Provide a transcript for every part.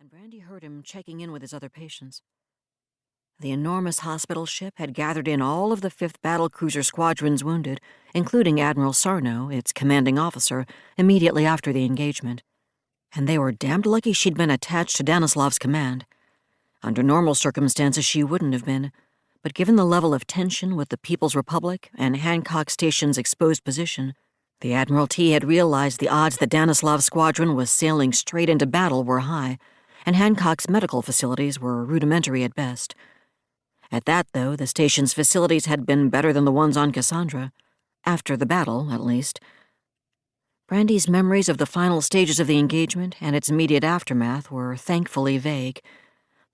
and Brandy heard him checking in with his other patients. The enormous hospital ship had gathered in all of the 5th Battlecruiser Squadron's wounded, including Admiral Sarno, its commanding officer, immediately after the engagement. And they were damned lucky she'd been attached to Danislav's command. Under normal circumstances, she wouldn't have been, but given the level of tension with the People's Republic and Hancock Station's exposed position, the Admiralty had realized the odds that Danislav's squadron was sailing straight into battle were high, and Hancock's medical facilities were rudimentary at best. At that, though, the station's facilities had been better than the ones on Cassandra, after the battle, at least. Brandy's memories of the final stages of the engagement and its immediate aftermath were thankfully vague,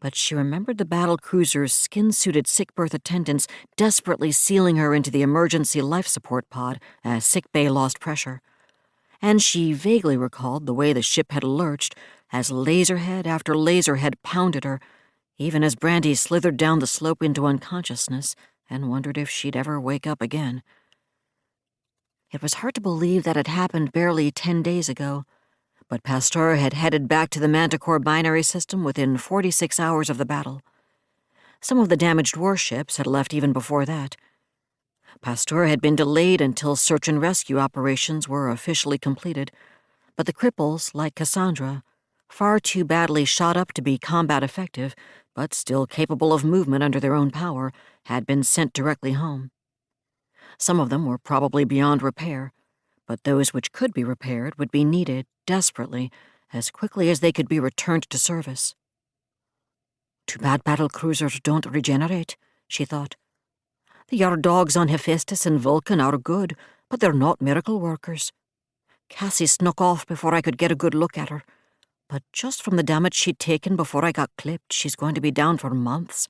but she remembered the battle cruiser's skin-suited sick berth attendants desperately sealing her into the emergency life support pod as sickbay lost pressure. And she vaguely recalled the way the ship had lurched as laserhead after laserhead pounded her, even as Brandy slithered down the slope into unconsciousness and wondered if she'd ever wake up again. It was hard to believe that had happened barely 10 days ago, but Pasteur had headed back to the Manticore binary system within 46 hours of the battle. Some of the damaged warships had left even before that. Pasteur had been delayed until search and rescue operations were officially completed, but the cripples, like Cassandra, far too badly shot up to be combat effective, but still capable of movement under their own power, had been sent directly home. Some of them were probably beyond repair, but those which could be repaired would be needed desperately, as quickly as they could be returned to service. Too bad battle cruisers don't regenerate, she thought. The yard dogs on Hephaestus and Vulcan are good, but they're not miracle workers. Cassie snuck off before I could get a good look at her, but just from the damage she'd taken before I got clipped, she's going to be down for months.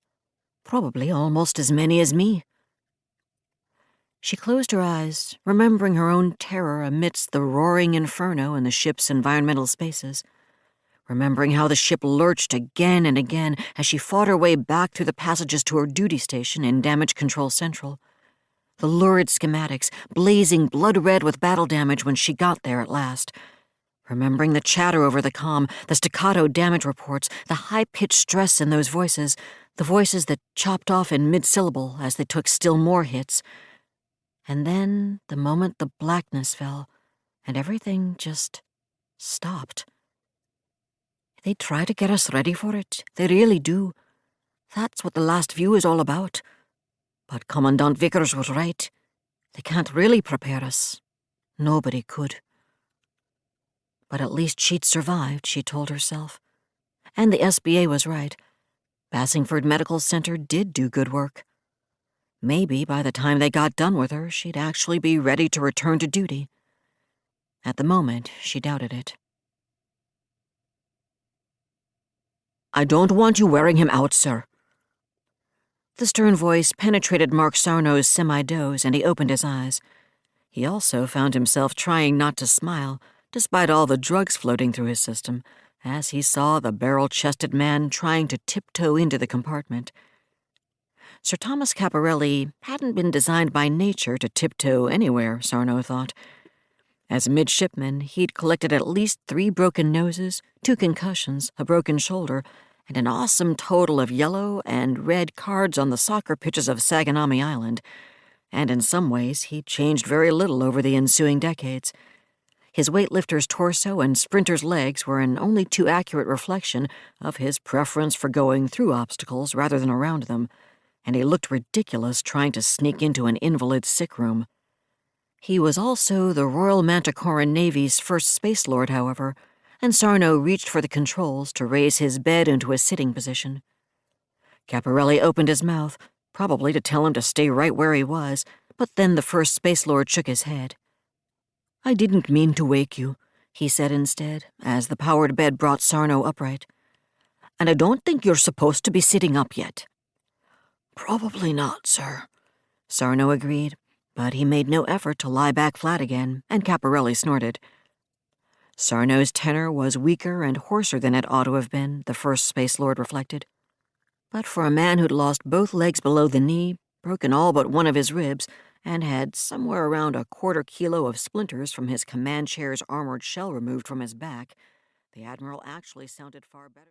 Probably almost as many as me. She closed her eyes, remembering her own terror amidst the roaring inferno in the ship's environmental spaces, remembering how the ship lurched again and again as she fought her way back through the passages to her duty station in Damage Control Central. The lurid schematics, blazing blood-red with battle damage when she got there at last. Remembering the chatter over the comm, the staccato damage reports, the high-pitched stress in those voices, the voices that chopped off in mid-syllable as they took still more hits. And then, the moment the blackness fell, and everything just stopped. They try to get us ready for it. They really do. That's what the last view is all about. But Commandant Vickers was right. They can't really prepare us. Nobody could. But at least she'd survived, she told herself. And the SBA was right. Bassingford Medical Center did do good work. Maybe by the time they got done with her, she'd actually be ready to return to duty. At the moment, she doubted it. I don't want you wearing him out, sir. The stern voice penetrated Mark Sarno's semi-doze, and he opened his eyes. He also found himself trying not to smile, despite all the drugs floating through his system, as he saw the barrel-chested man trying to tiptoe into the compartment. Sir Thomas Caporelli hadn't been designed by nature to tiptoe anywhere, Sarno thought. As a midshipman, he'd collected at least 3 broken noses, 2 concussions, a broken shoulder, and an awesome total of yellow and red cards on the soccer pitches of Saganami Island, and in some ways he'd changed very little over the ensuing decades. His weightlifter's torso and sprinter's legs were an only too accurate reflection of his preference for going through obstacles rather than around them, and he looked ridiculous trying to sneak into an invalid's sick room. He was also the Royal Manticoran Navy's first Space Lord, however, and Sarno reached for the controls to raise his bed into a sitting position. Caporelli opened his mouth, probably to tell him to stay right where he was, but then the first Space Lord shook his head. I didn't mean to wake you, he said instead, as the powered bed brought Sarno upright. And I don't think you're supposed to be sitting up yet. Probably not, sir, Sarno agreed, but he made no effort to lie back flat again, and Caporelli snorted. Sarno's tenor was weaker and hoarser than it ought to have been, the first Space Lord reflected. But for a man who'd lost both legs below the knee, broken all but one of his ribs, and had somewhere around a quarter kilo of splinters from his command chair's armored shell removed from his back, the Admiral actually sounded far better.